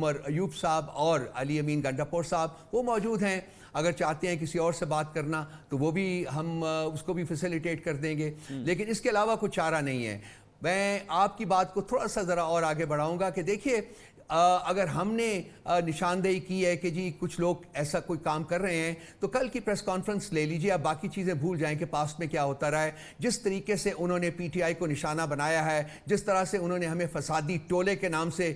عمر ایوب صاحب اور علی امین گنڈاپور صاحب وہ موجود ہیں. اگر چاہتے ہیں کسی اور سے بات کرنا تو وہ بھی ہم اس کو بھی فیسیلیٹیٹ کر دیں گے, لیکن اس کے علاوہ کوئی چارہ نہیں ہے. میں آپ کی بات کو تھوڑا سا ذرا اور آگے بڑھاؤں گا کہ دیکھیے اگر ہم نے نشاندہی کی ہے کہ جی کچھ لوگ ایسا کوئی کام کر رہے ہیں تو کل کی پریس کانفرنس لے لیجیے, آپ باقی چیزیں بھول جائیں کہ پاسٹ میں کیا ہوتا رہا ہے. جس طریقے سے انہوں نے پی ٹی آئی کو نشانہ بنایا ہے, جس طرح سے انہوں نے ہمیں فسادی ٹولے کے نام سے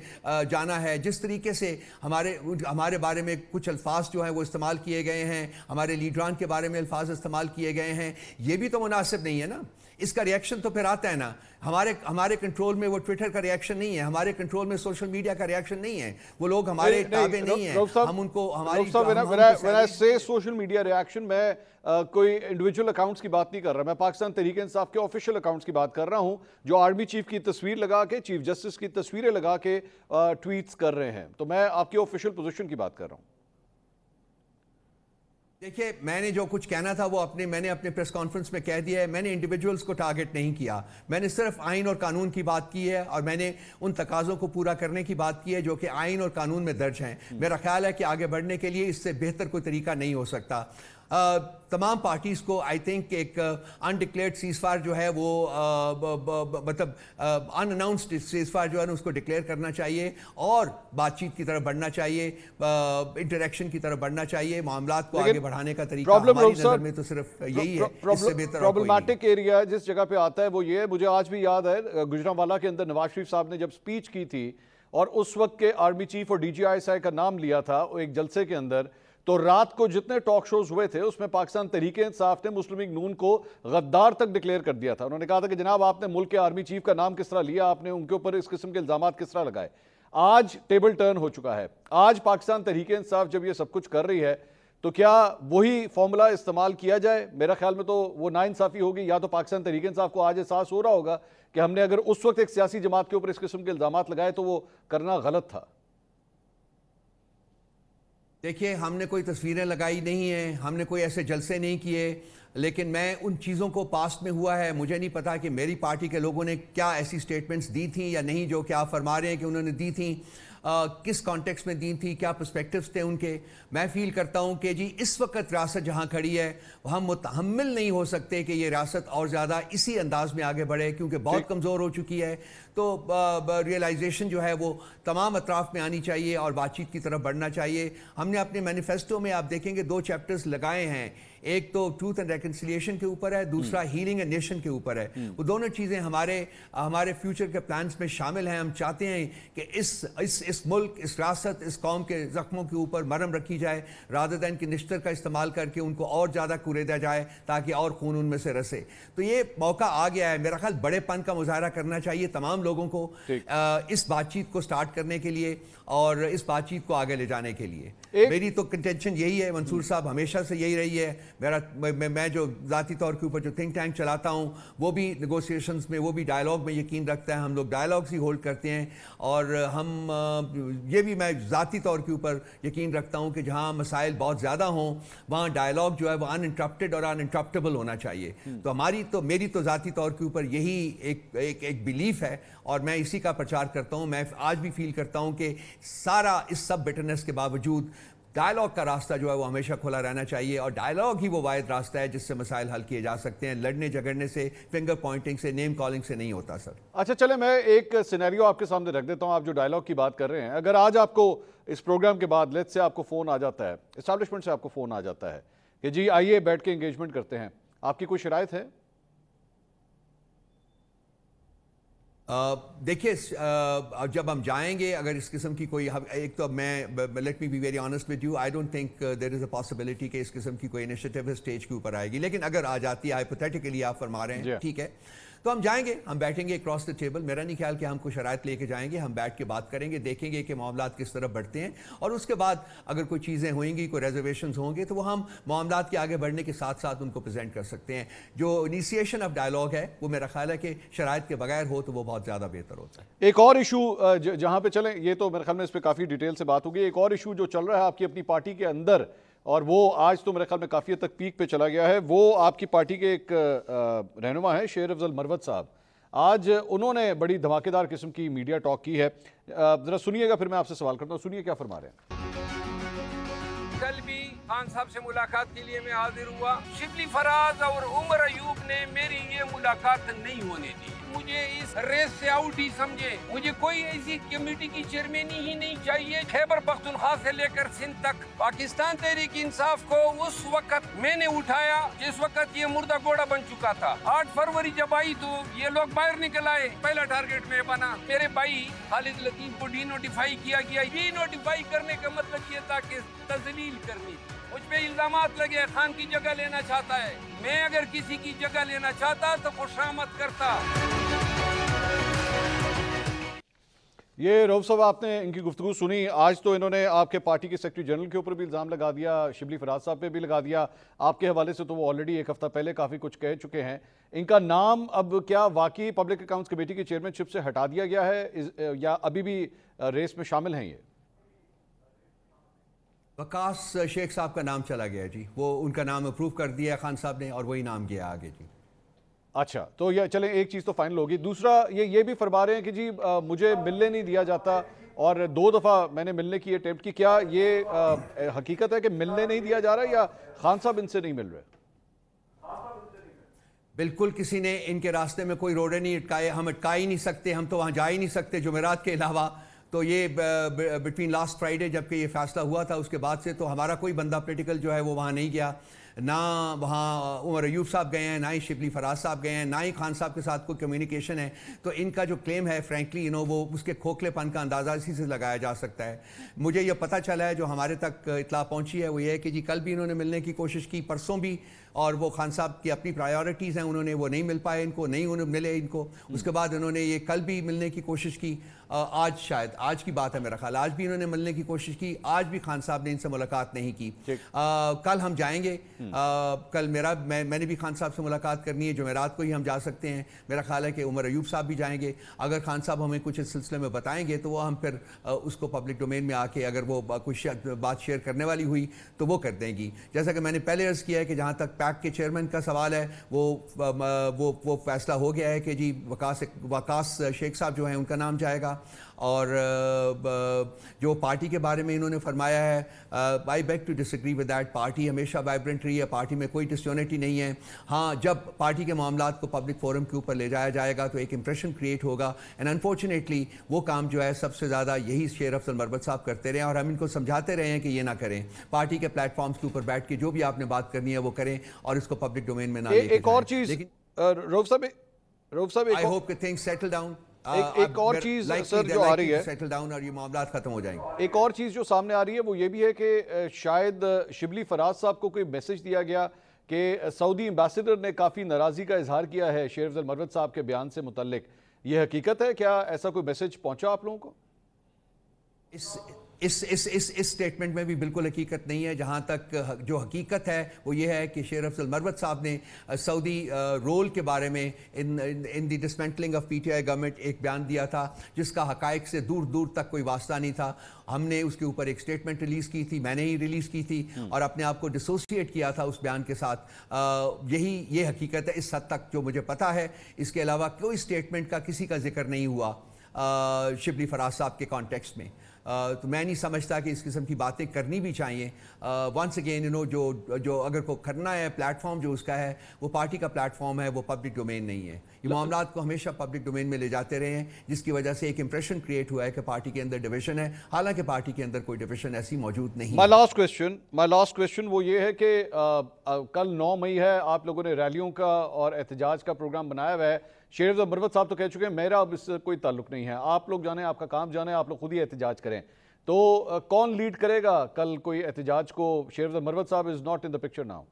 جانا ہے, جس طریقے سے ہمارے بارے میں کچھ الفاظ جو ہیں وہ استعمال کیے گئے ہیں, ہمارے لیڈران کے بارے میں الفاظ استعمال کیے گئے ہیں, یہ بھی تو مناسب نہیں ہے نا. اس کا ریاکشن تو پھر آتا ہے نا. ہمارے کنٹرول میں وہ ٹویٹر کا ریاکشن نہیں ہے, ہمارے کنٹرول میں سوشل میڈیا کا ریاکشن نہیں ہے, وہ لوگ ہمارے تابع نہیں ہیں, ہم ان کو ہماری when I say social media reaction میں کوئی انڈیویجول اکاؤنٹس کی بات نہیں کر رہا, میں پاکستان تحریک انصاف کے آفیشیل اکاؤنٹس کی بات کر رہا ہوں جو آرمی چیف کی تصویر لگا کے, چیف جسٹس کی تصویریں لگا کے ٹویٹس کر رہے ہیں. تو میں آپ کی آفیشیل پوزیشن کی بات کر رہا ہوں. دیکھیے میں نے جو کچھ کہنا تھا وہ میں نے اپنے پریس کانفرنس میں کہہ دیا ہے. میں نے انڈیویجولز کو ٹارگٹ نہیں کیا, میں نے صرف آئین اور قانون کی بات کی ہے, اور میں نے ان تقاضوں کو پورا کرنے کی بات کی ہے جو کہ آئین اور قانون میں درج ہیں. میرا خیال ہے کہ آگے بڑھنے کے لیے اس سے بہتر کوئی طریقہ نہیں ہو سکتا. تمام پارٹیز کو آئی تھنک ایک انڈکلیئرڈ سیز فائر جو ہے وہ مطلب ان اناؤنسڈ سیز فائر جو ہے نا اس کو ڈکلیئر کرنا چاہیے, اور بات چیت کی طرف بڑھنا چاہیے, انٹریکشن کی طرف بڑھنا چاہیے. معاملات کو آگے بڑھانے کا طریقہ ہماری نظر میں تو صرف یہی ہے, اس سے بہتر پرابلمٹک ایریا جس جگہ پہ آتا ہے وہ یہ ہے, مجھے آج بھی یاد ہے گجرانوالہ کے اندر نواز شریف صاحب نے جب سپیچ کی تھی اور اس وقت کے آرمی چیف اور D G I S I کا نام لیا تھا ایک جلسے کے اندر, تو رات کو جتنے ٹاک شوز ہوئے تھے اس میں پاکستان تحریک انصاف نے مسلم لیگ نون کو غدار تک ڈکلیئر کر دیا تھا. انہوں نے کہا تھا کہ جناب آپ نے ملک کے آرمی چیف کا نام کس طرح لیا, آپ نے ان کے اوپر اس قسم کے الزامات کس طرح لگائے. آج ٹیبل ٹرن ہو چکا ہے. آج پاکستان تحریک انصاف جب یہ سب کچھ کر رہی ہے تو کیا وہی فارمولا استعمال کیا جائے؟ میرا خیال میں تو وہ ناانصافی ہوگی. یا تو پاکستان تحریک انصاف کو آج احساس ہو رہا ہوگا کہ ہم نے اگر اس وقت ایک سیاسی جماعت کے اوپر اس قسم کے الزامات لگائے تو وہ کرنا غلط تھا. دیکھیے ہم نے کوئی تصویریں لگائی نہیں ہیں, ہم نے کوئی ایسے جلسے نہیں کیے, لیکن میں ان چیزوں کو پاسٹ میں ہوا ہے. مجھے نہیں پتا کہ میری پارٹی کے لوگوں نے کیا ایسی سٹیٹمنٹس دی تھیں یا نہیں جو کہ آپ فرما رہے ہیں کہ انہوں نے دی تھیں, کس کانٹیکس میں دی تھی, کیا پرسپیکٹیوز تھے ان کے. میں فیل کرتا ہوں کہ جی اس وقت ریاست جہاں کھڑی ہے ہم متحمل نہیں ہو سکتے کہ یہ ریاست اور زیادہ اسی انداز میں آگے بڑھے, کیونکہ بہت کمزور ہو چکی ہے. تو ریئلائزیشن جو ہے وہ تمام اطراف میں آنی چاہیے اور بات چیت کی طرف بڑھنا چاہیے. ہم نے اپنے مینیفیسٹو میں آپ دیکھیں گے 2 چیپٹرز لگائے ہیں, ایک تو ٹروتھ اینڈ ریکنسیلیشن کے اوپر ہے, دوسرا ہیلنگ اینڈ نیشن کے اوپر ہے. وہ دونوں چیزیں ہمارے فیوچر کے پلانز میں شامل ہیں. ہم چاہتے ہیں کہ اس ملک, اس ریاست, اس قوم کے زخموں کے اوپر مرہم رکھی جائے, رادر دین کہ نشتر کا استعمال کر کے ان کو اور زیادہ کوریدا جائے تاکہ اور خون ان میں سے رسے. تو یہ موقع آ گیا ہے. میرا خیال بڑے پن کا مظاہرہ کرنا چاہیے تمام لوگوں کو اس بات چیت کو سٹارٹ کرنے کے لیے اور اس بات چیت کو آگے لے جانے کے لیے. میری تو کنٹینشن یہی ہے, منصور صاحب ہمیشہ سے یہی رہی ہے. میں جو ذاتی طور کے اوپر جو تھنک ٹینک چلاتا ہوں وہ بھی نیگوسیشنز میں, وہ بھی ڈائلاگ میں یقین رکھتا ہے. ہم لوگ ڈائلاگز ہی ہولڈ کرتے ہیں, اور ہم یہ بھی میں ذاتی طور کے اوپر یقین رکھتا ہوں کہ جہاں مسائل بہت زیادہ ہوں وہاں ڈائلاگ جو ہے وہ ان انٹرپٹڈ اور ان انٹرپٹیبل ہونا چاہیے. تو میری تو ذاتی طور کے اوپر یہی ایک بیلیف ہے اور میں اسی کا پرچار کرتا ہوں. میں آج بھی فیل کرتا ہوں کہ سارا اس سب بیٹرنس کے باوجود ڈائلاگ کا راستہ جو ہے وہ ہمیشہ کھلا رہنا چاہیے, اور ڈائلاگ ہی وہ واحد راستہ ہے جس سے مسائل حل کیے جا سکتے ہیں. لڑنے جھگڑنے سے, فنگر پوائنٹنگ سے, نیم کالنگ سے نہیں ہوتا سر. اچھا چلیں میں ایک سینیریو آپ کے سامنے رکھ دیتا ہوں. آپ جو ڈائلاگ کی بات کر رہے ہیں, اگر آج آپ کو اس پروگرام کے بعد لیٹ سے آپ کو فون آ جاتا ہے, اسٹیبلشمنٹ سے آپ کو فون آ جاتا ہے کہ جی آئیے بیٹھ کے انگیجمنٹ کرتے ہیں, آپ کی کوئی شرائط ہے؟ دیکھیے جب ہم جائیں گے اگر اس قسم کی کوئی, ایک تو میں let me be very honest with you, I don't think there is a possibility کہ اس قسم کی کوئی انیشیٹو اسٹیج کے اوپر آئے گی, لیکن اگر آ جاتی ہے ہائپوتھیٹیکلی آپ فرما رہے ہیں ٹھیک ہے, تو ہم جائیں گے, ہم بیٹھیں گے اکراس دا ٹیبل. میرا نہیں خیال کہ ہم کو شرائط لے کے جائیں گے, ہم بیٹھ کے بات کریں گے, دیکھیں گے کہ معاملات کس طرف بڑھتے ہیں, اور اس کے بعد اگر کوئی چیزیں ہوئیں گی, کوئی ریزرویشنز ہوں گے تو وہ ہم معاملات کے آگے بڑھنے کے ساتھ ساتھ ان کو پریزنٹ کر سکتے ہیں. جو انیشیشن آف ڈائلاگ ہے وہ میرا خیال ہے کہ شرائط کے بغیر ہو تو وہ بہت زیادہ بہتر ہوتا ہے. ایک اور ایشو جہاں پہ چلیں, یہ تو میرے خیال میں اس پہ کافی ڈیٹیل سے بات ہوگی, ایک اور ایشو جو چل رہا ہے آپ کی اپنی پارٹی کے اندر, اور وہ آج تو میرے خیال میں کافی حد تک پیک پہ چلا گیا ہے, وہ آپ کی پارٹی کے ایک رہنما ہیں شیر افضل مروت صاحب. آج انہوں نے بڑی دھماکےدار قسم کی میڈیا ٹاک کی ہے. ذرا سنیے گا، پھر میں آپ سے سوال کرتا ہوں. سنیے کیا فرما رہے ہیں. کل بھی خان صاحب سے ملاقات کے لیے میں حاضر ہوا. شبلی فراز اور عمر ایوب نے میری یہ ملاقات نہیں ہونے دی. مجھے اس ریس سے آؤٹ ہی سمجھے. مجھے کوئی ایسی کمیٹی کی چیئرمینی ہی نہیں چاہیے. خیبر پختونخوا سے لے کر سندھ تک پاکستان تحریک انصاف کو اس وقت میں نے اٹھایا جس وقت یہ مردہ گھوڑا بن چکا تھا. 8 فروری جب آئی تو یہ لوگ باہر نکل آئے. پہلا ٹارگیٹ میں بنا میرے بھائی خالد لطیف کو ڈی نوٹیفائی کیا گیا. ڈی نوٹیفائی کرنے کا مطلب یہ تھا کہ تذلیل کرنی. مجھ پہ الزامات لگے خان کی جگہ لینا چاہتا ہے. میں اگر کسی کی جگہ لینا چاہتا تو خوشامد کرتا. یہ رؤف صاحب آپ نے ان کی گفتگو سنی. آج تو انہوں نے آپ کے پارٹی کے سیکرٹری جنرل کے اوپر بھی الزام لگا دیا, شبلی فراز صاحب پہ بھی لگا دیا. آپ کے حوالے سے تو وہ آلریڈی ایک ہفتہ پہلے کافی کچھ کہہ چکے ہیں. ان کا نام اب کیا واقعی پبلک اکاؤنٹس کمیٹی کی چیئرمین شپ سے ہٹا دیا گیا ہے یا ابھی بھی ریس میں شامل ہیں؟ یہ وقاص شیخ صاحب کا نام چلا گیا جی. وہ ان کا نام اپروو کر دیا خان صاحب نے اور وہی نام گیا آگے جی. اچھا, تو یہ چلیں ایک چیز تو فائنل ہوگی. دوسرا یہ بھی فرما رہے ہیں کہ جی مجھے ملنے نہیں دیا جاتا اور 2 دفعہ میں نے ملنے کی اٹیمپٹ کی. کیا یہ حقیقت ہے کہ ملنے نہیں دیا جا رہا یا خان صاحب ان سے نہیں مل رہے؟ بالکل کسی نے ان کے راستے میں کوئی روڈے نہیں اٹکائے. ہم اٹکا ہی نہیں سکتے, ہم تو وہاں جا ہی نہیں سکتے جمعرات کے علاوہ. تو یہ بٹوین لاسٹ فرائیڈے جب کہ یہ فیصلہ ہوا تھا اس کے بعد سے تو ہمارا کوئی بندہ پولیٹیکل جو ہے وہ وہاں نہیں گیا. نہ وہاں عمر ایوب صاحب گئے ہیں, نہ ہی شبلی فراز صاحب گئے ہیں, نہ ہی خان صاحب کے ساتھ کوئی کمیونیکیشن ہے. تو ان کا جو کلیم ہے فرینکلی وہ اس کے کھوکھلے پن کا اندازہ اسی سے لگایا جا سکتا ہے. مجھے یہ پتہ چلا ہے, جو ہمارے تک اطلاع پہنچی ہے وہ یہ ہے کہ جی کل بھی انہوں نے ملنے کی کوشش کی, پرسوں بھی, اور وہ خان صاحب کی اپنی پرائیورٹیز ہیں, انہوں نے وہ نہیں مل پائے ان کو, نہیں انہوں ملے ان کو. اس کے بعد انہوں نے یہ کل بھی ملنے کی کوشش کی. آج شاید آج کی بات ہے میرا خیال, آج بھی انہوں نے ملنے کی کوشش کی. آج بھی خان صاحب نے ان سے ملاقات نہیں کی. کل ہم جائیں گے. کل میں نے بھی خان صاحب سے ملاقات کرنی ہے. جمعرات کو ہی ہم جا سکتے ہیں. میرا خیال ہے کہ عمر ایوب صاحب بھی جائیں گے. اگر خان صاحب ہمیں کچھ اس سلسلے میں بتائیں گے تو وہ ہم پھر اس کو پبلک ڈومین میں آ کے اگر وہ کچھ بات شیئر کرنے والی ہوئی تو وہ کر دیں گی. جیسا کہ میں نے پہلے عرض کیا ہے کہ جہاں تک پیک کے چیئرمین کا سوال ہے وہ فیصلہ ہو گیا ہے کہ جی وقاص شیخ صاحب جو ہیں ان کا نام جائے گا. اور جو پارٹی کے بارے میں انہوں نے فرمایا ہے, I beg to disagree with that. Party ہمیشہ وائبرنٹ رہی ہے, پارٹی میں کوئی ڈسیونٹی نہیں ہے. ہاں, جب پارٹی کے معاملات کو پبلک فورم کے اوپر لے جایا جائے گا تو ایک امپریشن کریٹ ہوگا. اینڈ انفارچونیٹلی وہ کام جو ہے سب سے زیادہ یہی شیر افضل مربت صاحب کرتے رہے ہیں اور ہم ان کو سمجھاتے رہے ہیں کہ یہ نہ کریں. پارٹی کے پلیٹ فارمز کے اوپر بیٹھ کے جو بھی آپ نے بات کرنی ہے وہ کریں اور اس کو پبلک ڈومین میں نہ لے کے جائیں. ایک اور چیز رؤف صاحب I hope کہ things settle down. ایک اور چیز سر جو آ رہی ہے, سیٹل ڈاؤن اور یہ معاملات ختم ہو جائیں گے. ایک اور چیز جو سامنے آ رہی ہے وہ یہ بھی ہے کہ شاید شبلی فراز صاحب کو کوئی میسج دیا گیا کہ سعودی ایمبیسیڈر نے کافی ناراضی کا اظہار کیا ہے شیر افضل مروت صاحب کے بیان سے متعلق. یہ حقیقت ہے, کیا ایسا کوئی میسج پہنچا آپ لوگوں کو؟ اس سٹیٹمنٹ میں بھی بالکل حقیقت نہیں ہے. جہاں تک جو حقیقت ہے وہ یہ ہے کہ شیر افضل مروت صاحب نے سعودی رول کے بارے میں in the dismantling of P T I government ایک بیان دیا تھا جس کا حقائق سے دور دور تک کوئی واسطہ نہیں تھا. ہم نے اس کے اوپر ایک سٹیٹمنٹ ریلیز کی تھی, میں نے ہی ریلیز کی تھی اور اپنے آپ کو ڈسوسیٹ کیا تھا اس بیان کے ساتھ. یہ حقیقت ہے اس حد تک جو مجھے پتا ہے. اس کے علاوہ کوئی سٹیٹمنٹ کا کسی کا ذکر نہیں ہوا شبلی فراز صاحب کے کانٹیکسٹ میں. تو میں نہیں سمجھتا کہ اس قسم کی باتیں کرنی بھی چاہیے. ونس اگین جو اگر کو کرنا ہے پلیٹ فارم جو اس کا ہے وہ پارٹی کا پلیٹ فارم ہے, وہ پبلک ڈومین نہیں ہے. یہ معاملات کو ہمیشہ پبلک ڈومین میں لے جاتے رہے ہیں جس کی وجہ سے ایک امپریشن کریٹ ہوا ہے کہ پارٹی کے اندر ڈویژن ہے, حالانکہ پارٹی کے اندر کوئی ڈویژن ایسی موجود نہیں. مائی لاسٹ کویسچن وہ یہ ہے کہ کل 9 مئی ہے, آپ لوگوں نے ریلیوں کا اور احتجاج کا پروگرام بنایا ہوا ہے. شیر افضل مروت صاحب تو کہہ چکے ہیں میرا اب اس سے کوئی تعلق نہیں ہے, آپ لوگ جانیں, آپ کا کام جانیں, آپ لوگ خود ہی احتجاج کریں. تو کون لیڈ کرے گا کل کوئی احتجاج کو؟ شیر افضل مروت صاحب is not in the picture now.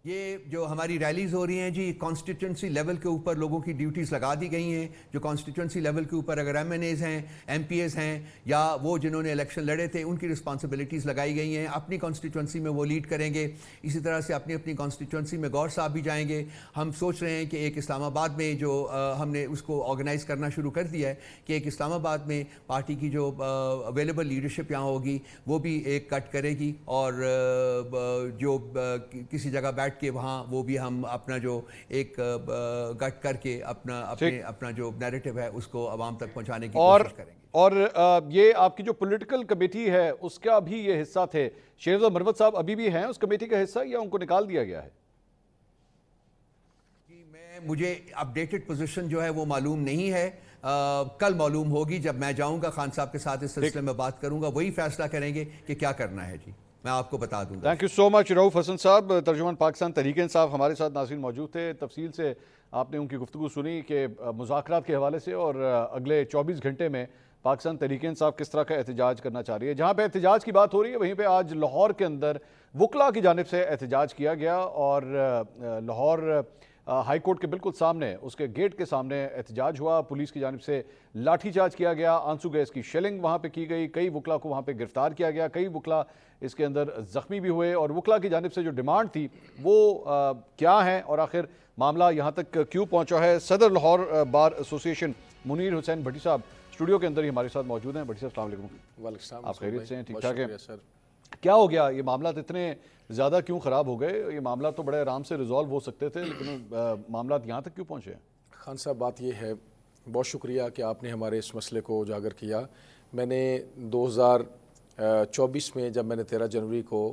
یہ جو ہماری ریلیز ہو رہی ہیں جی کانسٹیٹوئنسی لیول کے اوپر لوگوں کی ڈیوٹیز لگا دی گئی ہیں. جو کانسٹیٹوئنسی لیول کے اوپر اگر ایم این ایز ہیں, ایم پی ایز ہیں یا وہ جنہوں نے الیکشن لڑے تھے ان کی رسپانسبلٹیز لگائی گئی ہیں. اپنی کانسٹیٹوئنسی میں وہ لیڈ کریں گے. اسی طرح سے اپنی کانسٹیٹوئنسی میں گور صاحب بھی جائیں گے. ہم سوچ رہے ہیں کہ ایک اسلام آباد میں جو ہم نے اس کو آرگنائز کرنا شروع کر دیا ہے کہ ایک اسلام آباد میں پارٹی کی جو اویلیبل لیڈرشپ یہاں ہوگی وہ بھی ایک کٹ کرے گی اور جو کسی جگہ بیٹھ بیٹھ کے وہاں وہ بھی ہم اپنا جو ایک گٹ کر کے اپنا جو نیریٹو ہے اس کو عوام تک پہنچانے کی کوشش کریں گے. اور یہ آپ کی جو پولیٹیکل کمیٹی ہے اس کا بھی یہ حصہ تھے شیرزا مروت صاحب ابھی بھی ہیں اس کمیٹی کا حصہ یا ان کو نکال دیا گیا ہے؟ مجھے اپڈیٹڈ پوزیشن جو ہے وہ معلوم نہیں ہے, کل معلوم ہوگی جب میں جاؤں گا خان صاحب کے ساتھ اس سلسلے میں بات کروں گا, وہی فیصلہ کریں گے کہ کیا کرنا ہے. جی میں آپ کو بتا دوں گا. تھینک یو سو مچ رؤف حسن صاحب, ترجمان پاکستان تحریک انصاف ہمارے ساتھ ناظرین موجود تھے. تفصیل سے آپ نے ان کی گفتگو سنی کہ مذاکرات کے حوالے سے اور اگلے 24 گھنٹے میں پاکستان تحریک انصاف کس طرح کا احتجاج کرنا چاہ رہی ہے. جہاں پہ احتجاج کی بات ہو رہی ہے وہیں پہ آج لاہور کے اندر وکلاء کی جانب سے احتجاج کیا گیا اور لاہور ہائی کورٹ کے بالکل سامنے اس کے گیٹ کے سامنے احتجاج ہوا. پولیس کی جانب سے لاٹھی چارج کیا گیا, آنسو گیس کی شیلنگ وہاں پہ کی گئی, کئی وکلاء کو وہاں پہ گرفتار کیا گیا, کئی وکلاء اس کے اندر زخمی بھی ہوئے. اور وکلاء کی جانب سے جو ڈیمانڈ تھی وہ کیا ہیں اور آخر معاملہ یہاں تک کیوں پہنچا ہے. صدر لاہور بار ایسوسیشن منیر حسین بھٹی صاحب اسٹوڈیو کے اندر ہی ہمارے ساتھ موجود ہیں. بھٹی صاحب السلام علیکم. وعلیکم السلام. آپ خیریت سے ہیں؟ ٹھیک ٹھاک ہیں؟ کیا ہو گیا, یہ معاملات اتنے زیادہ کیوں خراب ہو گئے؟ یہ معاملات تو بڑے آرام سے ریزالو ہو سکتے تھے لیکن معاملات یہاں تک کیوں پہنچے ہیں؟ خان صاحب بات یہ ہے, بہت شکریہ کہ آپ نے ہمارے اس مسئلے کو اجاگر کیا. میں نے 2024 میں جب میں نے 13 جنوری کو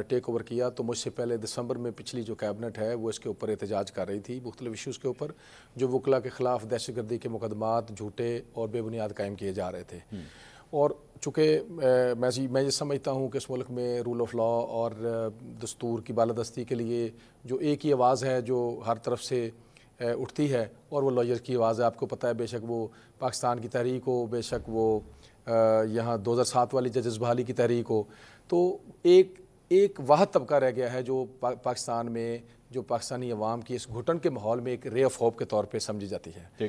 ٹیک اوور کیا تو مجھ سے پہلے دسمبر میں پچھلی جو کیبنٹ ہے وہ اس کے اوپر احتجاج کر رہی تھی مختلف ایشوز کے اوپر جو وکلاء کے خلاف دہشت گردی کے مقدمات جھوٹے اور بے بنیاد قائم کیے جا رہے تھے. اور چونکہ میں یہ سمجھتا ہوں کہ اس ملک میں رول آف لا اور دستور کی بالادستی کے لیے جو ایک ہی آواز ہے جو ہر طرف سے اٹھتی ہے اور وہ لائر کی آواز ہے. آپ کو پتہ ہے بے شک وہ پاکستان کی تحریک ہو, بے شک وہ یہاں 2007 والی ججز بحالی کی تحریک ہو, تو ایک واحد طبقہ رہ گیا ہے جو پاکستان میں جو پاکستانی عوام کی اس گھٹن کے ماحول میں ایک رے آف ہوپ کے طور پہ سمجھی جاتی ہے.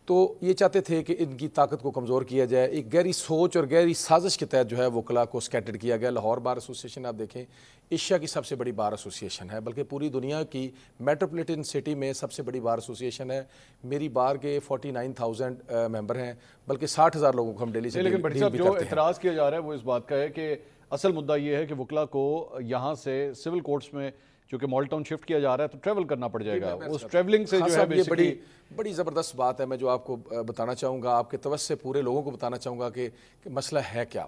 تو یہ چاہتے تھے کہ ان کی طاقت کو کمزور کیا جائے. ایک گہری سوچ اور گہری سازش کے تحت جو ہے وکلاء کو اسکیٹرڈ کیا گیا. لاہور بار ایسوسیشن آپ دیکھیں ایشیا کی سب سے بڑی بار ایسوسیشن ہے, بلکہ پوری دنیا کی میٹروپولیٹن سٹی میں سب سے بڑی بار ایسوسیشن ہے. میری بار کے 49,000 ممبر ہیں, بلکہ 60,000 لوگوں کو ہم ڈیلی سے لیکن بھٹی صاحب جو اعتراض کیا جا رہا ہے وہ اس بات کا ہے کہ اصل مدعا یہ ہے کہ وکلاء کو یہاں سے سول کورٹس میں چونکہ مال ٹاؤن شفٹ کیا جا رہا ہے تو ٹریول کرنا پڑ جائے گا. اس ٹریولنگ سے جو ہے یہ بڑی زبردست بات ہے. میں جو آپ کو بتانا چاہوں گا, آپ کے توسط سے پورے لوگوں کو بتانا چاہوں گا کہ مسئلہ ہے کیا.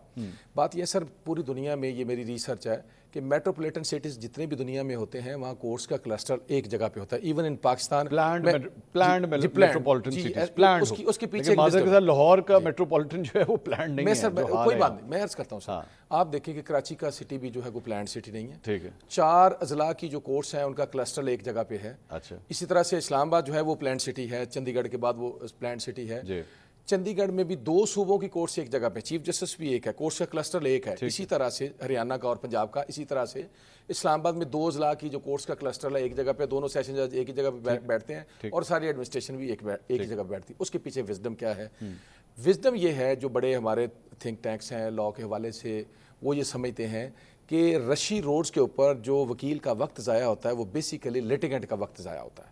بات یہ سر پوری دنیا میں یہ میری ریسرچ ہے کہ میٹروپولیٹن سٹیز جتنے بھی دنیا میں ہوتے ہیں وہاں کورٹس کا کلسٹر ایک جگہ پہ ہوتا ہے. Even in Pakistan planned metropolitan cities planned اس کے پیچھے لاہور کا میٹروپولیٹن جو ہے وہ پلانڈ نہیں ہے. سر کوئی بات نہیں, میں عرض کرتا ہوں سر, آپ دیکھیں کہ کراچی کا سٹی بھی جو ہے وہ پلانڈ سٹی نہیں ہے. ٹھیک ہے, 4 اضلاع کی جو کورٹس ہیں ان کا کلسٹر ایک جگہ پہ ہے. اچھا, اسی طرح سے اسلام آباد جو ہے وہ پلانڈ سٹی ہے, چندی گڑھ کے بعد وہ پلانڈ سٹی ہے. چندی گڑھ میں بھی 2 صوبوں کی کورٹس ایک جگہ پہ, چیف جسٹس بھی ایک ہے, کورٹس کا کلسٹر ایک ہے. اسی طرح سے ہریانہ کا اور پنجاب کا, اسی طرح سے اسلام آباد میں 2 اضلاع کی جو کورٹس کا کلسٹر ہے ایک جگہ پہ, دونوں سیشن جج ایک ہی جگہ پہ بیٹھتے ہیں اور ساری ایڈمنسٹریشن بھی ایک ہی جگہ پہ بیٹھتی ہے. اس کے پیچھے وزڈم کیا ہے؟ وزڈم یہ ہے جو بڑے ہمارے تھنک ٹینکس ہیں لا کے حوالے سے وہ یہ سمجھتے ہیں کہ رشی روڈز کے اوپر جو وکیل کا وقت ضائع ہوتا ہے وہ بیسیکلی لیٹیگنٹ کا وقت ضائع ہوتا ہے.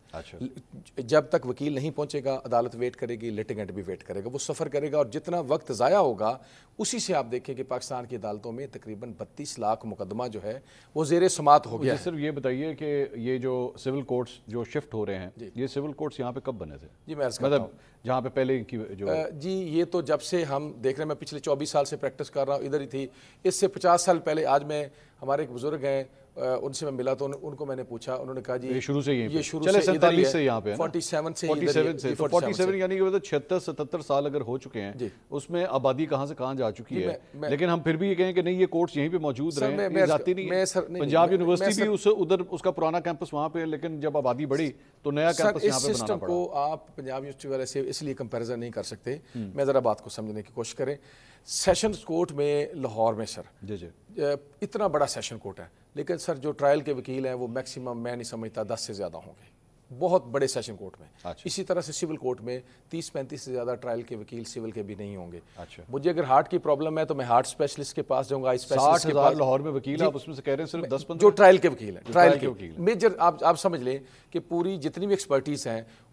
جب تک وکیل نہیں پہنچے گا عدالت ویٹ کرے گی, لیٹیگنٹ بھی ویٹ کرے گا, وہ سفر کرے گا, اور جتنا وقت ضائع ہوگا اسی سے آپ دیکھیں کہ پاکستان کی عدالتوں میں تقریباً 32 لاکھ مقدمہ جو ہے وہ زیر سماعت ہو گیا. صرف یہ بتائیے کہ یہ جو سول کورٹس جو شفٹ ہو رہے ہیں یہ سول کورٹس یہاں پہ کب بنے تھے؟ جی میں عرض کرتا ہوں جہاں پہ پہلے کی جو جی یہ تو جب سے ہم دیکھ رہے ہیں, میں پچھلے 24 سال سے پریکٹس کر رہا ہوں, ادھر ہی تھی. اس سے 50 سال پہلے آج میں ہمارے ایک بزرگ ہیں ان سے میں ملا تو ان کو میں نے پوچھا, انہوں نے کہا جی یہ شروع سے یہ شروع سے 47 سے یہاں پہ 47 سے 47 یعنی کہ 76-77 سال اگر ہو چکے ہیں اس میں آبادی کہاں سے کہاں جا چکی ہے. لیکن ہم پھر بھی یہ کہیں کہ نہیں یہ کورٹس یہیں پہ موجود رہے ہیں, ذاتی نہیں. پنجاب یونیورسٹی بھی ادھر اس کا پرانا کیمپس وہاں پہ, لیکن جب آبادی بڑھی تو نیا کیمپس یہاں پہ بنانا پڑا. کو آپ پنجاب یونیورسٹی والے سے اس لیے کمپیریزن نہیں کر سکتے. میں ذرا بات کو سمجھنے کی کوشش کریں. سیشنز کورٹ میں لاہور میں سر اتنا بڑا سیشن کورٹ ہے, لیکن سر جو ٹرائل کے وکیل ہیں وہ میکسیمم میں نہیں سمجھتا 10 سے زیادہ ہوں گے بہت بڑے سیشن کورٹ میں. اسی طرح سے سول کورٹ میں 30-35 سے زیادہ ٹرائل کے وکیل سول کے بھی نہیں ہوں گے. مجھے اگر ہارٹ کی پرابلم ہے تو میں ہارٹ اسپیشلسٹ کے پاس جاؤں گا. 60,000 لاہور میں وکیل آپ اس میں سے کہہ رہے ہیں صرف 10-15 جو ٹرائل کے وکیل ہیں, ٹرائل کے وکیل میجر آپ سمجھ لیں کہ پوری جتنی بھی ایکسپرٹیز ہیں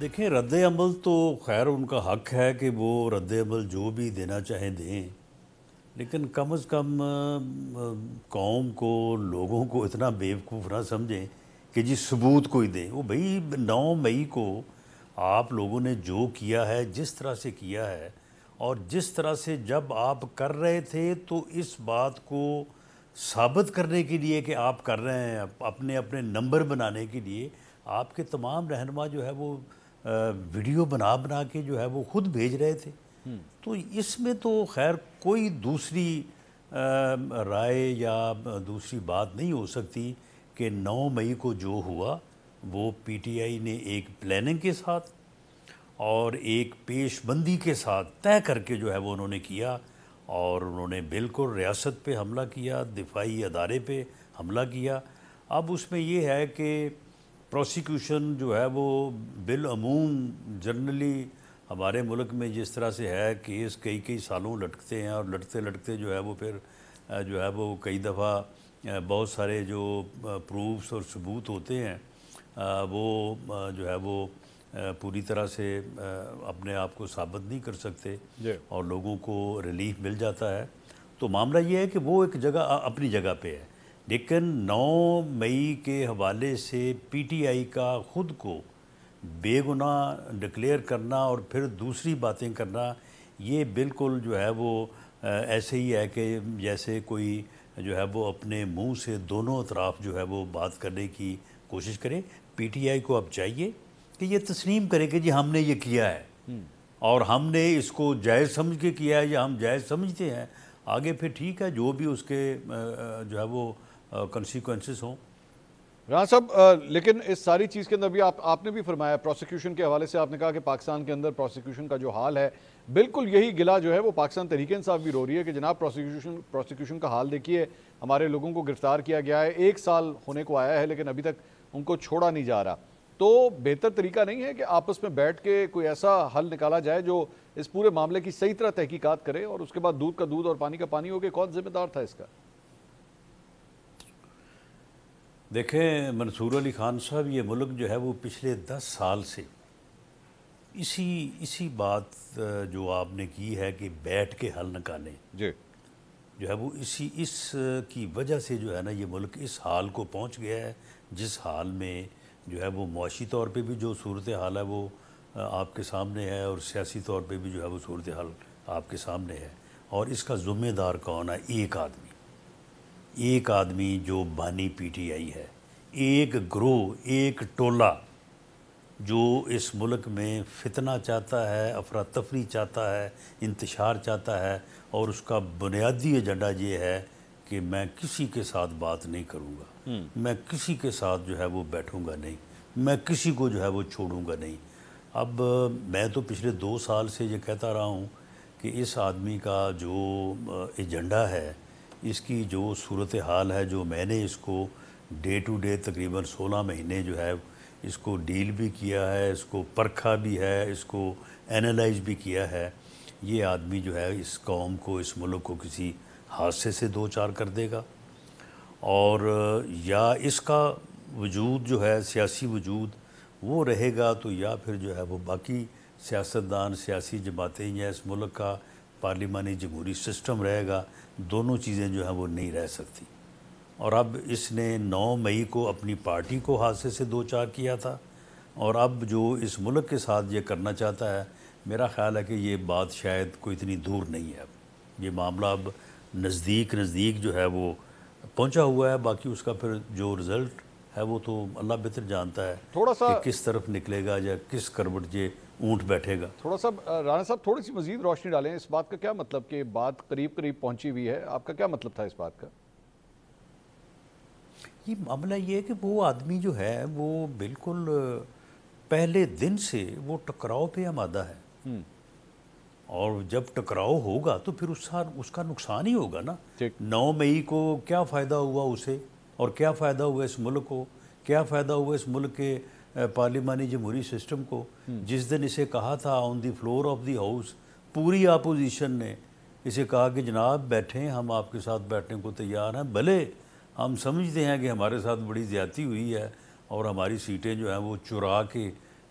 دیکھیں رد عمل تو خیر ان کا حق ہے کہ وہ رد عمل جو بھی دینا چاہیں دیں، لیکن کم از کم قوم کو، لوگوں کو اتنا بیوقوف نہ سمجھیں کہ جی ثبوت کوئی دیں۔ وہ بھئی 9 مئی کو آپ لوگوں نے جو کیا ہے، جس طرح سے کیا ہے، اور جس طرح سے جب آپ کر رہے تھے، تو اس بات کو ثابت کرنے کے لیے کہ آپ کر رہے ہیں، اپنے اپنے نمبر بنانے کے لیے آپ کے تمام رہنما جو ہے وہ ویڈیو بنا بنا کے جو ہے وہ خود بھیج رہے تھے۔ تو اس میں تو خیر کوئی دوسری رائے یا دوسری بات نہیں ہو سکتی کہ 9 مئی کو جو ہوا وہ پی ٹی آئی نے ایک پلاننگ کے ساتھ اور ایک پیش بندی کے ساتھ طے کر کے جو ہے وہ انہوں نے کیا، اور انہوں نے بالکل ریاست پہ حملہ کیا، دفاعی ادارے پہ حملہ کیا۔ اب اس میں یہ ہے کہ پروسیکیوشن جو ہے وہ بالعموم جنرلی ہمارے ملک میں جس طرح سے ہے کیس کئی سالوں لٹکتے ہیں، اور لٹکتے لٹکتے جو ہے وہ پھر جو ہے وہ کئی دفعہ بہت سارے جو پروفس اور ثبوت ہوتے ہیں وہ جو ہے وہ پوری طرح سے اپنے آپ کو ثابت نہیں کر سکتے، اور لوگوں کو ریلیف مل جاتا ہے۔ تو معاملہ یہ ہے کہ وہ ایک جگہ اپنی جگہ پہ ہے، لیکن 9 مئی کے حوالے سے پی ٹی آئی کا خود کو بے گناہ ڈکلیئر کرنا اور پھر دوسری باتیں کرنا، یہ بالکل جو ہے وہ ایسے ہی ہے کہ جیسے کوئی جو ہے وہ اپنے منہ سے دونوں اطراف جو ہے وہ بات کرنے کی کوشش کرے۔ پی ٹی آئی کو اب چاہیے کہ یہ تسلیم کرے کہ جی ہم نے یہ کیا ہے، اور ہم نے اس کو جائز سمجھ کے کیا ہے یا ہم جائز سمجھتے ہیں، آگے پھر ٹھیک ہے جو بھی اس کے جو ہے وہ کنسیکوینسز ہوں۔ رانا صاحب، لیکن اس ساری چیز کے اندر بھی آپ نے بھی فرمایا پروسیکیوشن کے حوالے سے، آپ نے کہا کہ پاکستان کے اندر پروسیکیوشن کا جو حال ہے، بالکل یہی گلہ جو ہے وہ پاکستان تحریک انصاف بھی رو رہی ہے کہ جناب پروسیکیوشن کا حال دیکھیے، ہمارے لوگوں کو گرفتار کیا گیا ہے، 1 سال ہونے کو آیا ہے لیکن ابھی تک ان کو چھوڑا نہیں جا رہا۔ تو بہتر طریقہ نہیں ہے کہ آپس میں بیٹھ کے کوئی ایسا حل نکالا جائے جو اس پورے معاملے کی صحیح طرح تحقیقات کرے، اور اس کے بعد دودھ کا دودھ اور پانی کا پانی ہو کہ کون ذمہ دار تھا اس کا؟ دیکھیں منصور علی خان صاحب، یہ ملک جو ہے وہ پچھلے 10 سال سے اسی بات جو آپ نے کی ہے کہ بیٹھ کے حل نکالیں، جو ہے وہ اس کی وجہ سے جو ہے نا یہ ملک اس حال کو پہنچ گیا ہے جس حال میں جو ہے وہ معاشی طور پہ بھی جو صورتحال ہے وہ آپ کے سامنے ہے، اور سیاسی طور پہ بھی جو ہے وہ صورتحال آپ کے سامنے ہے۔ اور اس کا ذمہ دار کون ہے؟ ایک آدمی جو بانی پی ٹی آئی ہے، ایک گروہ، ایک ٹولہ جو اس ملک میں فتنہ چاہتا ہے، افراتفری چاہتا ہے، انتشار چاہتا ہے، اور اس کا بنیادی ایجنڈا یہ ہے کہ میں کسی کے ساتھ بات نہیں کروں گا، میں کسی کے ساتھ جو ہے وہ بیٹھوں گا نہیں، میں کسی کو جو ہے وہ چھوڑوں گا نہیں۔ اب میں تو پچھلے 2 سال سے یہ کہتا رہا ہوں کہ اس آدمی کا جو ایجنڈا ہے، اس کی جو صورتحال ہے، جو میں نے اس کو ڈے ٹو ڈے تقریباً 16 مہینے جو ہے اس کو ڈیل بھی کیا ہے، اس کو پرکھا بھی ہے، اس کو اینالائز بھی کیا ہے، یہ آدمی جو ہے اس قوم کو، اس ملک کو کسی حادثے سے دوچار کر دے گا، اور یا اس کا وجود جو ہے سیاسی وجود وہ رہے گا، تو یا پھر جو ہے وہ باقی سیاستدان، سیاسی جماعتیں یا اس ملک کا پارلیمانی جمہوری سسٹم رہے گا، دونوں چیزیں جو ہیں وہ نہیں رہ سکتی۔ اور اب اس نے 9 مئی کو اپنی پارٹی کو حادثے سے دوچار کیا تھا، اور اب جو اس ملک کے ساتھ یہ کرنا چاہتا ہے، میرا خیال ہے کہ یہ بات شاید کوئی اتنی دور نہیں ہے، اب یہ معاملہ اب نزدیک جو ہے وہ پہنچا ہوا ہے۔ باقی اس کا پھر جو رزلٹ ہے وہ تو اللہ بہتر جانتا ہے تھوڑا سا کہ کس طرف نکلے گا یا کس کروٹ یہ اونٹ بیٹھے گا۔ تھوڑا سا رانا صاحب تھوڑی سی مزید روشنی ڈالیں اس بات کا، کیا مطلب کہ بات قریب پہنچی ہوئی ہے، آپ کا کیا مطلب تھا اس بات کا؟ یہ معاملہ یہ ہے کہ وہ آدمی جو ہے وہ بالکل پہلے دن سے وہ ٹکراؤ پہ آمادہ ہے، اور جب ٹکراؤ ہوگا تو پھر اس کا نقصان ہی ہوگا نا۔ 9 مئی کو کیا فائدہ ہوا اسے، اور کیا فائدہ ہوا اس ملک کو، کیا فائدہ ہوا اس ملک کے پارلیمانی جمہوری سسٹم کو؟ جس دن اسے کہا تھا آن دی فلور آف دی ہاؤس، پوری اپوزیشن نے اسے کہا کہ جناب بیٹھیں، ہم آپ کے ساتھ بیٹھنے کو تیار ہیں، بھلے ہم سمجھتے ہیں کہ ہمارے ساتھ بڑی زیادتی ہوئی ہے اور ہماری سیٹیں جو ہیں وہ چرا کے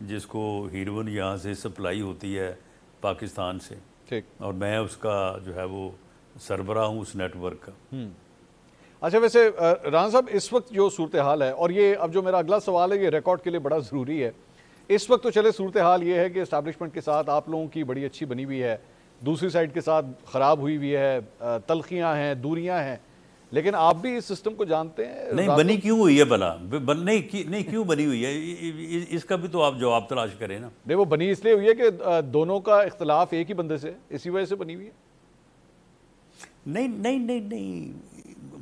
جس کو ہیروئن یہاں سے سپلائی ہوتی ہے پاکستان سے، ٹھیک. اور میں اس کا جو ہے وہ سربراہ ہوں اس نیٹ ورک کا. اچھا ویسے رانا صاحب اس وقت جو صورتحال ہے، اور یہ اب جو میرا اگلا سوال ہے یہ ریکارڈ کے لیے بڑا ضروری ہے، اس وقت تو چلے صورتحال یہ ہے کہ اسٹیبلشمنٹ کے ساتھ آپ لوگوں کی بڑی اچھی بنی ہوئی ہے، دوسری سائڈ کے ساتھ خراب ہوئی ہوئی ہے، تلخیاں ہیں، دوریاں ہیں، لیکن آپ بھی اس سسٹم کو جانتے ہیں. نہیں بنی کیوں ہوئی ہے بھلا؟ نہیں کیوں بنی ہوئی ہے؟ اس کا بھی تو آپ جواب تلاش کریں نا. نہیں وہ بنی اس لیے ہوئی ہے کہ دونوں کا اختلاف ایک ہی بندے سے، اسی وجہ سے بنی ہوئی ہے. نہیں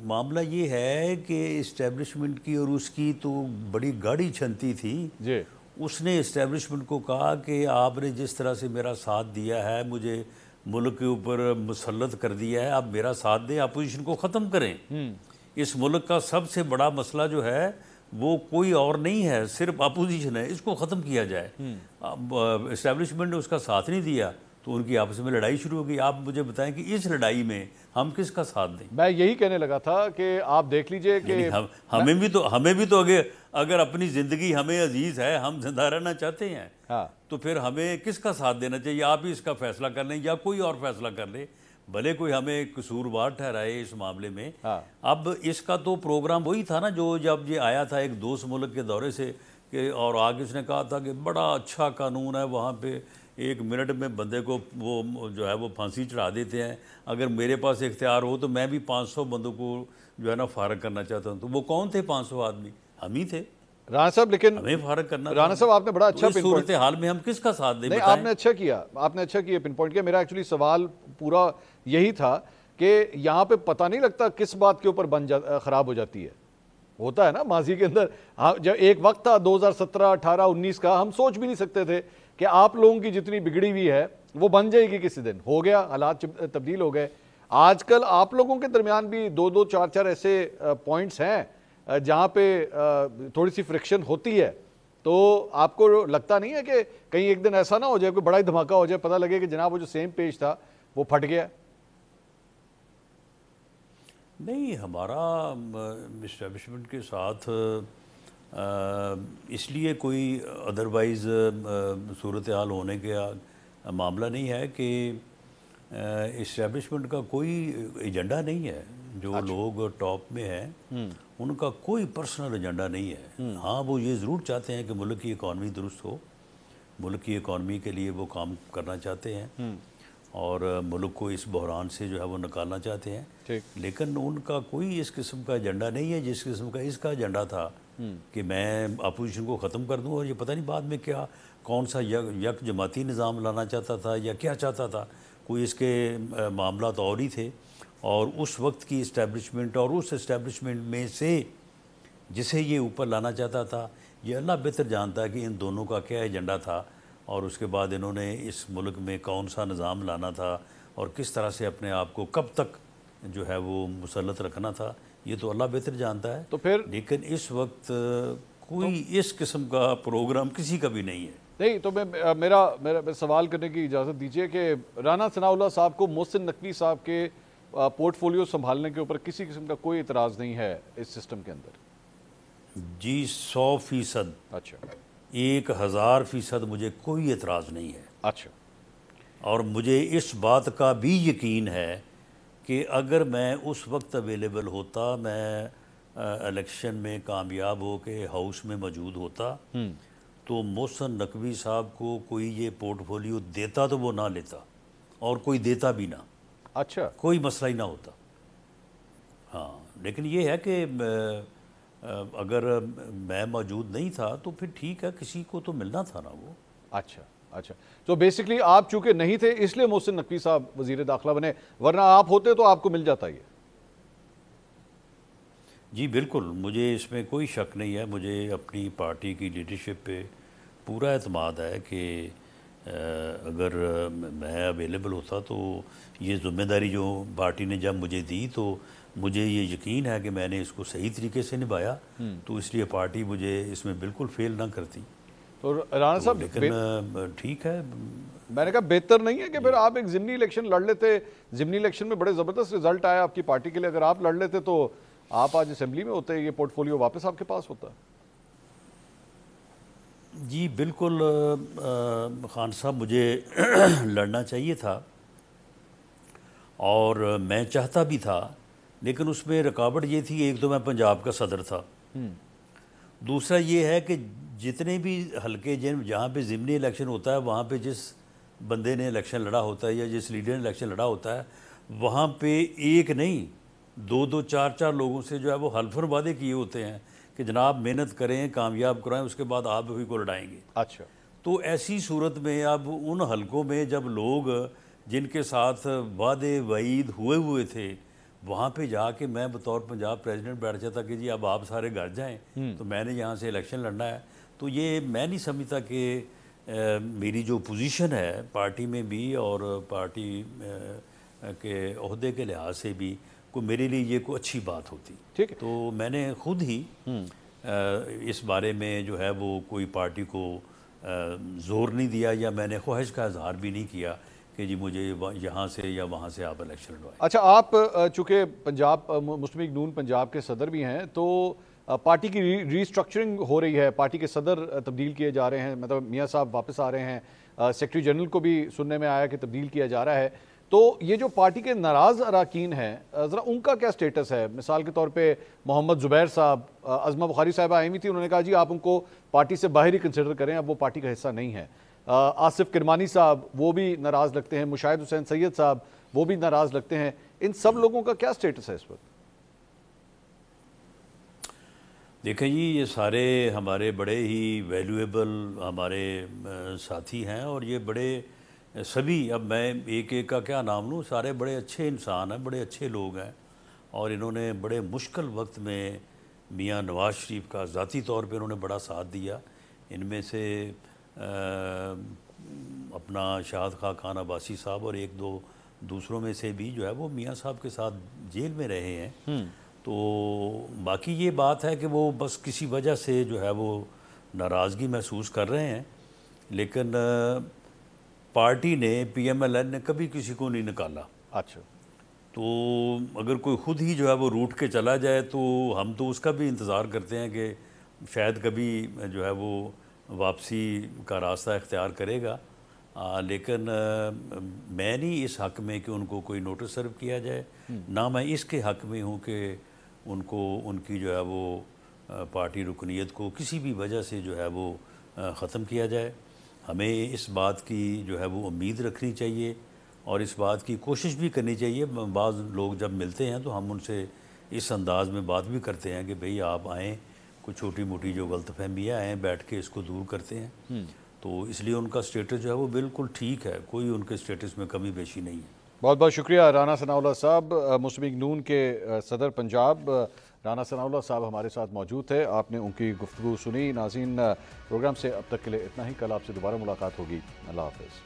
معاملہ یہ ہے کہ اسٹیبلشمنٹ کی اور اس کی تو بڑی گاڑی چھنتی تھی. جی. اس نے اسٹیبلشمنٹ کو کہا کہ آپ نے جس طرح سے میرا ساتھ دیا ہے، مجھے ملک کے اوپر مسلط کر دیا ہے، آپ میرا ساتھ دیں، اپوزیشن کو ختم کریں. اس ملک کا سب سے بڑا مسئلہ جو ہے وہ کوئی اور نہیں ہے، صرف اپوزیشن ہے، اس کو ختم کیا جائے. اب اسٹیبلشمنٹ نے اس کا ساتھ نہیں دیا تو ان کی آپس میں لڑائی شروع ہو گئی. آپ مجھے بتائیں کہ اس لڑائی میں ہم کس کا ساتھ دیں؟ میں یہی کہنے لگا تھا کہ آپ دیکھ لیجئے کہ ہمیں بھی تو اگر اپنی زندگی ہمیں عزیز ہے، ہم زندہ رہنا چاہتے ہیں، تو پھر ہمیں کس کا ساتھ دینا چاہیے؟ آپ ہی اس کا فیصلہ کر لیں یا کوئی اور فیصلہ کر لے، بھلے کوئی ہمیں قصوروار ٹھہرائے اس معاملے میں. اب اس کا تو پروگرام وہی تھا نا جو جب یہ آیا تھا ایک دوست ملک کے دورے سے، کہ اور آگے اس نے کہا تھا کہ بڑا اچھا قانون ہے، وہاں پہ 1 منٹ میں بندے کو وہ جو ہے وہ پھانسی چڑھا دیتے ہیں. اگر میرے پاس اختیار ہو تو میں بھی 500 بندوں کو جو ہے نا فارغ کرنا چاہتا ہوں. تو وہ کون تھے 500 آدمی؟ ہم ہی تھے رانا صاحب. لیکن ہمیں فارغ کرنا. رانا صاحب آپ نے بڑا اچھا پن پوائنٹ حال میں ہم کس کا ساتھ دیں؟ نہیں آپ نے اچھا کیا پن پوائنٹ کیا. میرا ایکچولی سوال پورا یہی تھا کہ یہاں پہ پتہ نہیں لگتا کس بات کے اوپر خراب ہو جاتی ہے. ہوتا ہے نا ماضی کے اندر، جب ایک وقت تھا 2017 18 19 کا، ہم سوچ بھی نہیں سکتے تھے کہ آپ لوگوں کی جتنی بگڑی ہوئی ہے وہ بن جائے گی کسی دن. ہو گیا، حالات تبدیل ہو گئے. آج کل آپ لوگوں کے درمیان بھی 2 4 4 ایسے پوائنٹس ہیں جہاں پہ تھوڑی سی فرکشن ہوتی ہے. تو آپ کو لگتا نہیں ہے کہ کہیں ایک دن ایسا نہ ہو جائے، کوئی بڑا ہی دھماکہ ہو جائے، پتہ لگے کہ جناب وہ جو سیم پیج تھا وہ پھٹ گیا؟ نہیں، ہمارا اسٹیبلشمنٹ کے ساتھ اس لیے کوئی ادروائز صورتحال ہونے کا معاملہ نہیں ہے کہ اسٹیبلشمنٹ کا کوئی ایجنڈا نہیں ہے. جو لوگ ٹاپ میں ہیں ان کا کوئی پرسنل ایجنڈا نہیں ہے. ہاں وہ یہ ضرور چاہتے ہیں کہ ملک کی اکانومی درست ہو، ملک کی اکانومی کے لیے وہ کام کرنا چاہتے ہیں اور ملک کو اس بحران سے جو ہے وہ نکالنا چاہتے ہیں. لیکن ان کا کوئی اس قسم کا ایجنڈا نہیں ہے جس قسم کا اس کا ایجنڈا تھا کہ میں اپوزیشن کو ختم کر دوں. اور یہ پتہ نہیں بعد میں کون سا یک جماعتی نظام لانا چاہتا تھا یا کیا چاہتا تھا. کوئی اس کے معاملات اور ہی تھے. اور اس وقت کی اسٹیبلشمنٹ اور اس اسٹیبلشمنٹ میں سے جسے یہ اوپر لانا چاہتا تھا، یہ اللہ بہتر جانتا ہے کہ ان دونوں کا کیا ایجنڈا تھا اور اس کے بعد انہوں نے اس ملک میں کون سا نظام لانا تھا اور کس طرح سے اپنے آپ کو کب تک جو ہے وہ مسلط رکھنا تھا. یہ تو اللہ بہتر جانتا ہے. تو پھر لیکن اس وقت کوئی اس قسم کا پروگرام کسی کا بھی نہیں ہے. نہیں تو میرا سوال کرنے کی اجازت دیجیے کہ رانا ثناء اللہ صاحب کو محسن نقوی صاحب کے پورٹ فولیو سنبھالنے کے اوپر کسی قسم کا کوئی اعتراض نہیں ہے اس سسٹم کے اندر؟ جی 100%. اچھا 1000% مجھے کوئی اعتراض نہیں ہے. اچھا. اور مجھے اس بات کا بھی یقین ہے کہ اگر میں اس وقت اویلیبل ہوتا، میں الیکشن میں کامیاب ہو کے ہاؤس میں موجود ہوتا تو محسن نقوی صاحب کو کوئی یہ پورٹ فولیو دیتا تو وہ نہ لیتا اور کوئی دیتا بھی نہ. اچھا. کوئی مسئلہ ہی نہ ہوتا. ہاں لیکن یہ ہے کہ اگر میں موجود نہیں تھا تو پھر ٹھیک ہے، کسی کو تو ملنا تھا نا وہ. اچھا. تو بیسکلی آپ چونکہ نہیں تھے اس لیے محسن نقوی صاحب وزیر داخلہ بنے، ورنہ آپ ہوتے تو آپ کو مل جاتا یہ؟ جی بالکل، مجھے اس میں کوئی شک نہیں ہے. مجھے اپنی پارٹی کی لیڈرشپ پہ پورا اعتماد ہے کہ اگر میں اویلیبل ہوتا تو یہ ذمہ داری جو پارٹی نے جب مجھے دی تو مجھے یہ یقین ہے کہ میں نے اس کو صحیح طریقے سے نبھایا. تو اس لیے پارٹی مجھے اس میں بالکل فیل نہ کرتی. تو رانا صاحب لیکن ٹھیک ہے، میں نے کہا بہتر نہیں ہے کہ پھر آپ ایک ضمنی الیکشن لڑ لیتے؟ ضمنی الیکشن میں بڑے زبردست رزلٹ آیا آپ کی پارٹی کے لیے. اگر آپ لڑ لیتے تو آپ آج اسمبلی میں ہوتے، یہ پورٹ فولیو واپس آپ کے پاس ہوتا. جی بالکل خان صاحب مجھے لڑنا چاہیے تھا اور میں چاہتا بھی تھا، لیکن اس میں رکاوٹ یہ تھی، ایک تو میں پنجاب کا صدر تھا، دوسرا یہ ہے کہ جتنے بھی حلقے جہاں پہ ضمنی الیکشن ہوتا ہے وہاں پہ جس بندے نے الیکشن لڑا ہوتا ہے یا جس لیڈر نے الیکشن لڑا ہوتا ہے وہاں پہ ایک نہیں 2-2 4-4 لوگوں سے جو ہے وہ حلف وعدے کیے ہوتے ہیں کہ جناب محنت کریں، کامیاب کرائیں، اس کے بعد آپ بھی کو لڑائیں گے۔ اچھا، تو ایسی صورت میں اب ان حلقوں میں جب لوگ جن کے ساتھ وعدے وعید ہوئے تھے وہاں پہ جا کے میں بطور پنجاب پریزیڈنٹ بیٹھ جاتا کہ جی اب آپ سارے گھر جائیں تو میں نے یہاں سے الیکشن لڑنا ہے، تو یہ میں نہیں سمجھتا کہ میری جو پوزیشن ہے پارٹی میں بھی اور پارٹی کے عہدے کے لحاظ سے بھی کوئی میرے لیے یہ کوئی اچھی بات ہوتی۔ ٹھیک ہے، تو میں نے خود ہی اس بارے میں جو ہے وہ کوئی پارٹی کو زور نہیں دیا یا میں نے خواہش کا اظہار بھی نہیں کیا کہ جی مجھے یہاں سے یا وہاں سے آپ الیکشن لڑوائیں۔ اچھا، آپ چونکہ پنجاب مسلم لیگ نون پنجاب کے صدر بھی ہیں تو پارٹی کی ری اسٹرکچرنگ ہو رہی ہے، پارٹی کے صدر تبدیل کیے جا رہے ہیں، مطلب میاں صاحب واپس آ رہے ہیں، سیکرٹری جنرل کو بھی سننے میں آیا کہ تبدیل کیا جا رہا ہے، تو یہ جو پارٹی کے ناراض اراکین ہیں ذرا ان کا کیا سٹیٹس ہے؟ مثال کے طور پہ محمد زبیر صاحب، عظمہ بخاری صاحبہ آئی ہوئی تھی، انہوں نے کہا جی آپ ان کو پارٹی سے باہر ہی کنسیڈر کریں، اب وہ پارٹی کا حصہ نہیں ہے۔ آصف کرمانی صاحب وہ بھی ناراض لگتے ہیں، مشاہد حسین سید صاحب وہ بھی ناراض لگتے ہیں، ان سب لوگوں کا کیا سٹیٹس ہے اس وقت؟ دیکھیں جی یہ سارے ہمارے بڑے ہی ویلیویبل ہمارے ساتھی ہیں اور یہ بڑے سبھی، اب میں ایک ایک کا کیا نام لوں، سارے بڑے اچھے انسان ہیں، بڑے اچھے لوگ ہیں اور انہوں نے بڑے مشکل وقت میں میاں نواز شریف کا ذاتی طور پہ انہوں نے بڑا ساتھ دیا۔ ان میں سے اپنا شہاد خان عباسی صاحب اور ایک دو دوسروں میں سے بھی جو ہے وہ میاں صاحب کے ساتھ جیل میں رہے ہیں، تو باقی یہ بات ہے کہ وہ بس کسی وجہ سے جو ہے وہ ناراضگی محسوس کر رہے ہیں، لیکن پارٹی نے پی ایم ایل این نے کبھی کسی کو نہیں نکالا۔ اچھا، تو اگر کوئی خود ہی جو ہے وہ روٹ کے چلا جائے تو ہم تو اس کا بھی انتظار کرتے ہیں کہ شاید کبھی جو ہے وہ واپسی کا راستہ اختیار کرے گا، لیکن میں نہیں اس حق میں کہ ان کو کوئی نوٹس سرو کیا جائے، نہ میں اس کے حق میں ہوں کہ ان کو ان کی جو ہے وہ پارٹی رکنیت کو کسی بھی وجہ سے جو ہے وہ ختم کیا جائے۔ ہمیں اس بات کی جو ہے وہ امید رکھنی چاہیے اور اس بات کی کوشش بھی کرنی چاہیے۔ بعض لوگ جب ملتے ہیں تو ہم ان سے اس انداز میں بات بھی کرتے ہیں کہ بھئی آپ آئیں، کوئی چھوٹی موٹی جو غلط فہمیاں آئیں بیٹھ کے اس کو دور کرتے ہیں، تو اس لیے ان کا سٹیٹس جو ہے وہ بالکل ٹھیک ہے، کوئی ان کے سٹیٹس میں کمی بیشی نہیں ہے۔ بہت بہت شکریہ رانا ثناءاللہ صاحب، مسلم لیگ نون کے صدر پنجاب رانا ثناءاللہ صاحب ہمارے ساتھ موجود تھے، آپ نے ان کی گفتگو سنی۔ ناظرین، پروگرام سے اب تک کے لیے اتنا ہی، کل آپ سے دوبارہ ملاقات ہوگی، اللہ حافظ۔